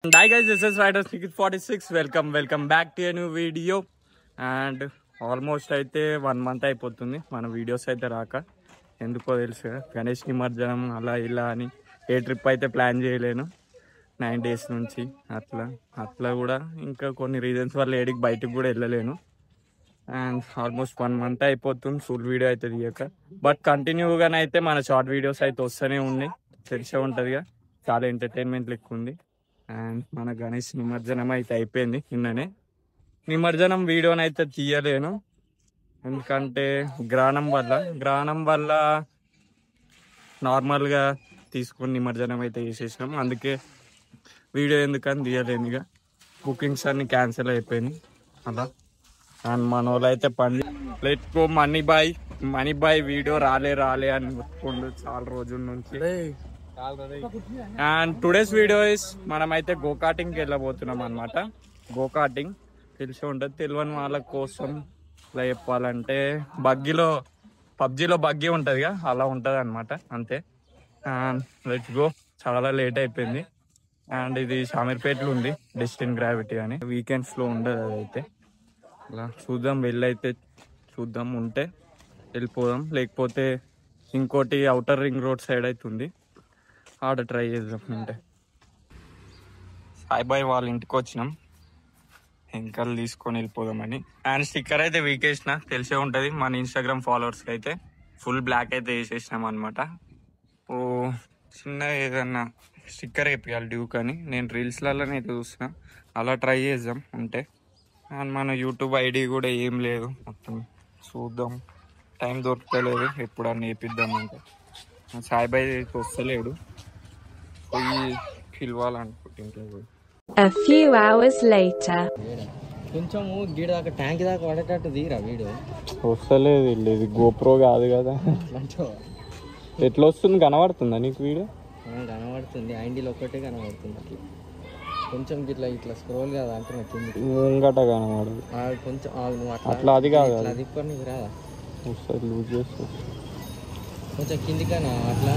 Hi guys, this is Rider Sneaker 46. Welcome back to a new video. And almost అయితే 1 month అయిపోతుంది మన videos అయితే రాక. ఎందుకో తెలుసు గణేష్ నిమజ్జనం అలా ఇలా అని ఏ ట్రిప్ అయితే ప్లాన్ చేయలేను 9 days నుంచి. అట్లా కూడా ఇంకా కొన్ని రీజన్స్ వల్ల ఏడికి బయటకు కూడా వెళ్ళలేను. అండ్ ఆల్మోస్ట్ 1 month అయిపోతుంది ఫుల్ వీడియో అయితే తీయక. బట్ కంటిన్యూగానైతే మన షార్ట్ వీడియోస్ అయితే వస్తూనే ఉన్నాయి. తెలిసే ఉంటుందిగా, చాలా ఎంటర్టైన్మెంట్ లెక్క ఉంది. అండ్ మన గణేష్ నిమజ్జనం అయితే అయిపోయింది. నిన్ననే నిమజ్జనం వీడియోనైతే తీయలేను, ఎందుకంటే గ్రహణం వల్ల నార్మల్గా తీసుకుని నిమజ్జనం అయితే చేసేసినాం. అందుకే వీడియో ఎందుకని తీయలేను. ఇక బుకింగ్స్ అన్ని క్యాన్సిల్ అయిపోయినాయి అలా. అండ్ మన వాళ్ళు అయితే పని let's go money boy video రాలే అని చెప్పుకుంటూ చాలా రోజుల నుంచి. అండ్ టుడేస్ వీడియో ఇస్ మనమైతే గోకాటింగ్కి వెళ్ళబోతున్నాం అనమాట. గోకాటింగ్ తెలిసి ఉంటుంది, తెలియని వాళ్ళ కోసం ఇలా చెప్పాలంటే పబ్జీలో బగ్గీ ఉంటుందిగా, అలా ఉంటుంది అనమాట, అంతే. And let's go. చాలా లేట్ అయిపోయింది. అండ్ ఇది షామీర్పేటలో ఉంది, డెస్టిన్ గ్రావిటీ అని. వీకెండ్స్లో ఉండదు అదైతే. ఇలా చూద్దాం ఉంటే వెళ్ళిపోదాం, లేకపోతే ఇంకోటి అవుటర్ రింగ్ రోడ్ సైడ్ అవుతుంది, ఆడ ట్రై చేద్దాం. అంటే సాయిబాయ్ వాళ్ళ ఇంటికి వచ్చినాం, ఎంకలు తీసుకొని వెళ్ళిపోదామని. అండ్ స్టిక్కర్ అయితే వీకేసిన, తెలిసే ఉంటుంది మన ఇన్స్టాగ్రామ్ ఫాలోవర్స్కి అయితే. ఫుల్ బ్లాక్ అయితే వేసేసినాం అనమాట. ఓ చిన్న ఏదన్నా స్టిక్కర్ వేపియాలి డ్యూక్ అని. నేను రీల్స్లలోనే చూసిన, అలా ట్రై చేద్దాం ఉంటే. అండ్ మన యూట్యూబ్ ఐడి కూడా ఏం లేదు, మొత్తం చూద్దాం, టైం దొరకలేదు. ఎప్పుడన్నా వేపిద్దామంటే సాయిబాయ్ వస్తలేడు, పోయి పిలవాలనుకుంటే. A few hours later. కొంచెము గీడ దాకా ట్యాంక్ దాకా పడేటట్టు తీరా వీడియో. వస్తలేదు, ఇది గోప్రో కాదు కదా. ఎట్లా వస్తుంది, కనబడుతుందా నీకు వీడియో? కనబడుతుంది, ఐండీలో ఒక్కటే కనబడుతుంది. అట్లా కొంచెం ఇట్లా స్క్రోల్ కదా అంటున్నా, ముంగట కనబడదు కొంచెం అట్లా. అది కాదు, అది నీకు రాదా? వస్తుంది, లూజ్ చేస్తా కొంచెం కిందికైనా అట్లా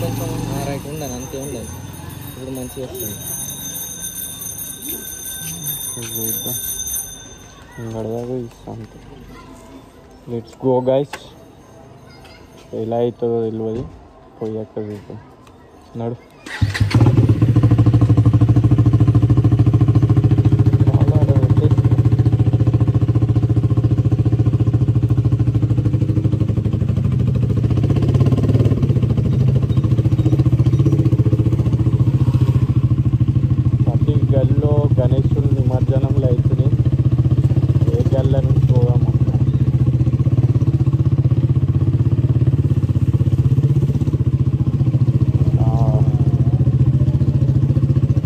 కొంచెం రైట్ ఉండదు, అంతే ఉండదు. ఇప్పుడు మంచిగా వస్తుంది. Let's go guys. ఎలా అవుతుందో తెలియదు, పోయాక చూద్దాం. నడు. గల్లో గణేశుడు నిమజ్జనంలో అవుతుంది. ఏ గల్ల నుంచి పోదాము?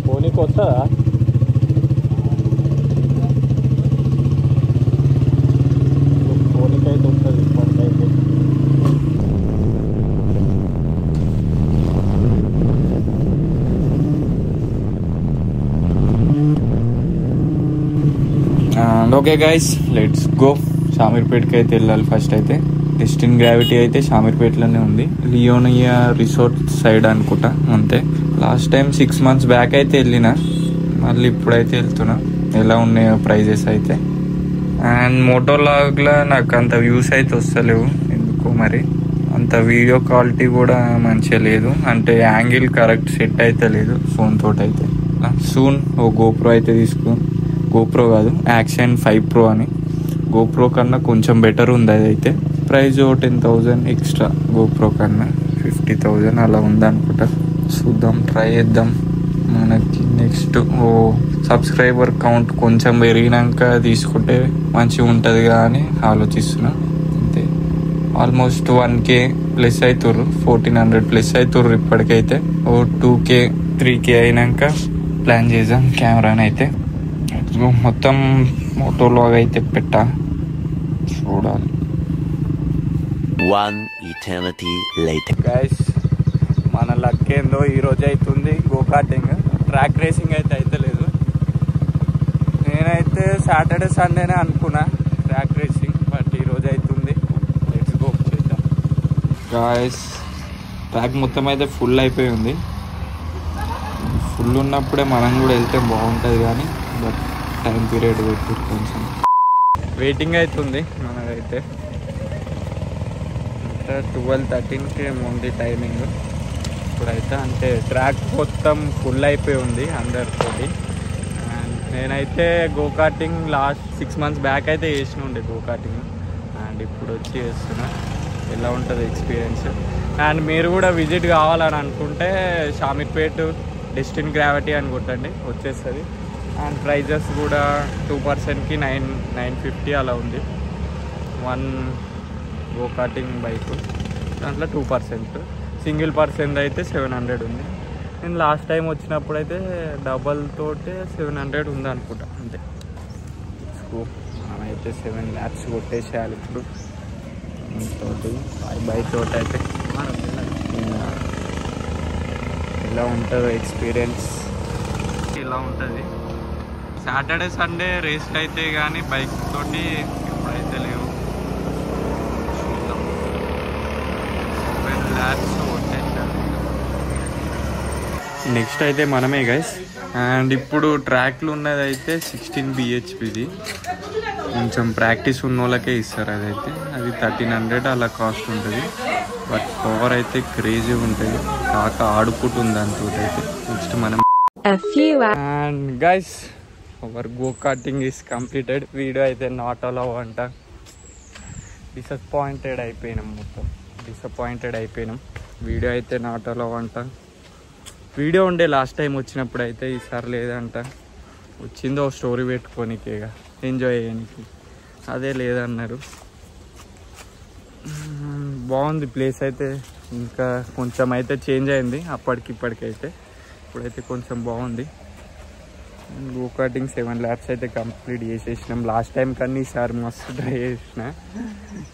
పోనీకి వస్తుందా? పోనీకైతే వస్తుంది ఇప్పటికైతే. Okay guys, let's go. షామీర్పేటకి అయితే వెళ్ళాలి ఫస్ట్. అయితే డెస్టిన్ గ్రావిటీ అయితే షామీర్పేటలోనే ఉంది, లియోనియా రిసార్ట్ సైడ్ అనుకుంటా, అంతే. లాస్ట్ టైం 6 months బ్యాక్ అయితే వెళ్ళిన, మళ్ళీ ఇప్పుడైతే వెళ్తున్నా. ఎలా ఉన్నాయో ప్రైజెస్ అయితే. అండ్ మోటోలాగ్లో నాకు అంత వ్యూస్ అయితే వస్తలేవు ఎందుకో మరి, అంత వీడియో క్వాలిటీ కూడా మంచిగా లేదు, అంటే యాంగిల్ కరెక్ట్ సెట్ అయితే లేదు ఫోన్ తోటి అయితే. సూన్ ఓ గోప్రో అయితే గోప్రో కాదు, యాక్షన్ 5 Pro అని. గోప్రో కన్నా కొంచెం బెటర్ ఉంది అదైతే. ప్రైస్ 10,000 ఎక్స్ట్రా, గోప్రో కన్నా 50,000 అలా ఉందనుకుంటా. చూద్దాం, ట్రై చేద్దాం. మనకి నెక్స్ట్ సబ్స్క్రైబర్ కౌంట్ కొంచెం పెరిగినాక తీసుకుంటే మంచిగా ఉంటుందిగా అని ఆలోచిస్తున్నా, అంతే. ఆల్మోస్ట్ 1K ప్లస్ అవుతుర్రు, 1400 ప్లస్ అవుతుర్రు ఇప్పటికైతే. 2K 3K అయినాక ప్లాన్ చేద్దాం కెమెరాని అయితే. మొత్తం మోటోలాగ్ అయితే పెట్టా, చూడాలి. One eternity later. గైస్, మన లక్ ఏందో ఈరోజు అవుతుంది గోకాటింగ్. ట్రాక్ రేసింగ్ అయితే లేదు. నేనైతే సాటర్డే సండేనే అనుకున్నా ట్రాక్ రేసింగ్, బట్ ఈరోజు అవుతుంది. లెట్స్ గో చేద్దాం గైస్. ట్రాక్ మొత్తం అయితే ఫుల్ అయిపోయి ఉంది. ఫుల్ ఉన్నప్పుడే మనం కూడా వెళ్తే బాగుంటుంది కానీ బట్ టైం పీరియడ్ పెట్టి కొంచెం వెయిటింగ్ అవుతుంది మనదైతే. ఇంకా 12:13కి ఉంది టైమింగ్ ఇప్పుడైతే. అంటే ట్రాక్ మొత్తం ఫుల్ అయిపోయి ఉంది అందరితోటి. అండ్ నేనైతే గోకార్టింగ్ లాస్ట్ 6 months బ్యాక్ అయితే చేసిన ఉండే గోకార్టింగ్. అండ్ ఇప్పుడు వచ్చి చేస్తున్నా. ఎలా ఉంటుంది ఎక్స్పీరియన్స్. అండ్ మీరు కూడా విజిట్ కావాలని అనుకుంటే షామీర్పేట్ డెస్టిన్ గ్రావిటీ అని కొట్టండి వచ్చేస్తుంది. అండ్ ప్రైజెస్ కూడా 2%కి 950 అలా ఉంది. 1 గోకార్టింగ్ బైక్ దాంట్లో 2%. సింగిల్ పర్సన్ అయితే 700 ఉంది. నేను లాస్ట్ టైం వచ్చినప్పుడు అయితే డబల్ తోటే 700 ఉంది అనుకుంటా అంతే. మనమైతే 7 lakhs కొట్టేసేయాలి ఇప్పుడు తోటి. బైక్ తోటి అయితే ఎలా ఉంటుందో ఎక్స్పీరియన్స్ ఇలా ఉంటుంది. సాటర్డే సండే రేస్లు అయితే కానీ బైక్ తోటి ఎప్పుడైతే లేవు. 7 lakhs కొట్టేసారు. నెక్స్ట్ అయితే మనమే గైస్. అండ్ ఇప్పుడు ట్రాక్లు ఉన్నది అయితే 16 bhpది. కొంచెం ప్రాక్టీస్ ఉన్న వాళ్ళకే ఇస్తారు. అదైతే అది 1300 అలా కాస్ట్ ఉంటుంది. బట్ పవర్ అయితే క్రేజీ ఉంటుంది. కాక ఆడుకుంటుంది దాంతో అయితే. నెక్స్ట్ మనం and guys our go karting is completed. Video అయితే నాట్ అలౌ అంట. డిసప్పాయింటెడ్ అయిపోయినాం. వీడియో అయితే నాట్ అలౌ అంట. వీడియో ఉండే లాస్ట్ టైం వచ్చినప్పుడు అయితే ఈసారి లేదంట. వచ్చిందో స్టోరీ పెట్టుకోనికేగా ఎంజాయ్ చేయడానికి. అదే లేదన్నారు. బాగుంది ప్లేస్ అయితే. ఇంకా కొంచెం అయితే చేంజ్ అయింది అప్పటికిప్పటికైతే. ఇప్పుడైతే కొంచెం బాగుంది. గోకార్టింగ్ 7 lakhs అయితే కంప్లీట్ చేసేసినాం. లాస్ట్ టైం కన్నా ఈసారి మస్తు ట్రై చేసిన.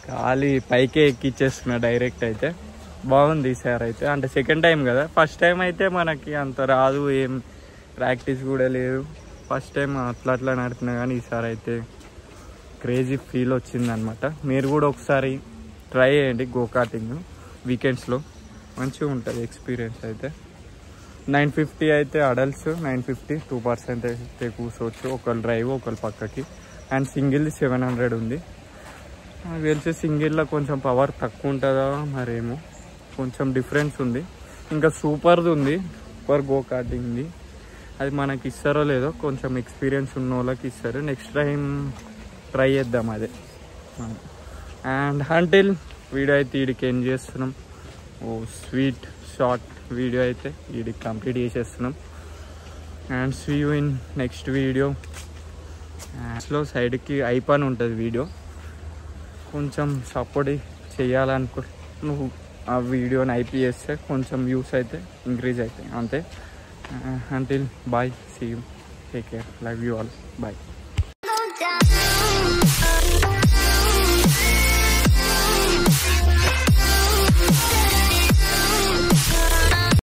ఖాళీ పైకే ఎక్కిచ్చేస్తున్నా డైరెక్ట్ అయితే. బాగుంది ఈసారి అయితే. అంటే సెకండ్ టైం కదా. ఫస్ట్ టైం అయితే మనకి అంత రాదు, ఏం ప్రాక్టీస్ కూడా లేదు. ఫస్ట్ టైం అట్లా నడిపినా కానీ ఈసారి అయితే క్రేజీ ఫీల్ వచ్చిందనమాట. మీరు కూడా ఒకసారి ట్రై చేయండి గోకార్టింగ్ వీకెండ్స్లో. మంచిగా ఉంటుంది ఎక్స్పీరియన్స్ అయితే. 950 అయితే అడల్ట్స్, 950 2% అయితే కూర్చోవచ్చు. ఒకళ్ళు డ్రైవ్ ఒకళ్ళు పక్కకి. అండ్ సింగిల్ది 700 ఉంది. నాకు తెలిసి సింగిల్లో కొంచెం పవర్ తక్కువ ఉంటుందా మరేమో, కొంచెం డిఫరెన్స్ ఉంది. ఇంకా సూపర్ది ఉంది, సూపర్ గోకార్టింగ్ది. అది మనకి ఇస్తారో లేదో, కొంచెం ఎక్స్పీరియన్స్ ఉన్న వాళ్ళకి ఇస్తారు. నెక్స్ట్ టైం ట్రై చేద్దాం అదే. అండ్ అంటిల్ వీడియో అయితే వీడికి ఎండ్ చేస్తున్నాం. స్వీట్ షార్ట్ వీడియో అయితే వీడికి కంప్లీట్ చేసేస్తున్నాం. And see you in next video. Slow సైడ్కి అయిపోయి ఉంటుంది వీడియో. కొంచెం సపోర్ట్ చేయాలనుకో నువ్వు ఆ వీడియోని ఐపీ చేస్తే కొంచెం వ్యూస్ అయితే ఇంక్రీజ్ అవుతాయి అంతే. Until bye, see you, take care, love you all, bye.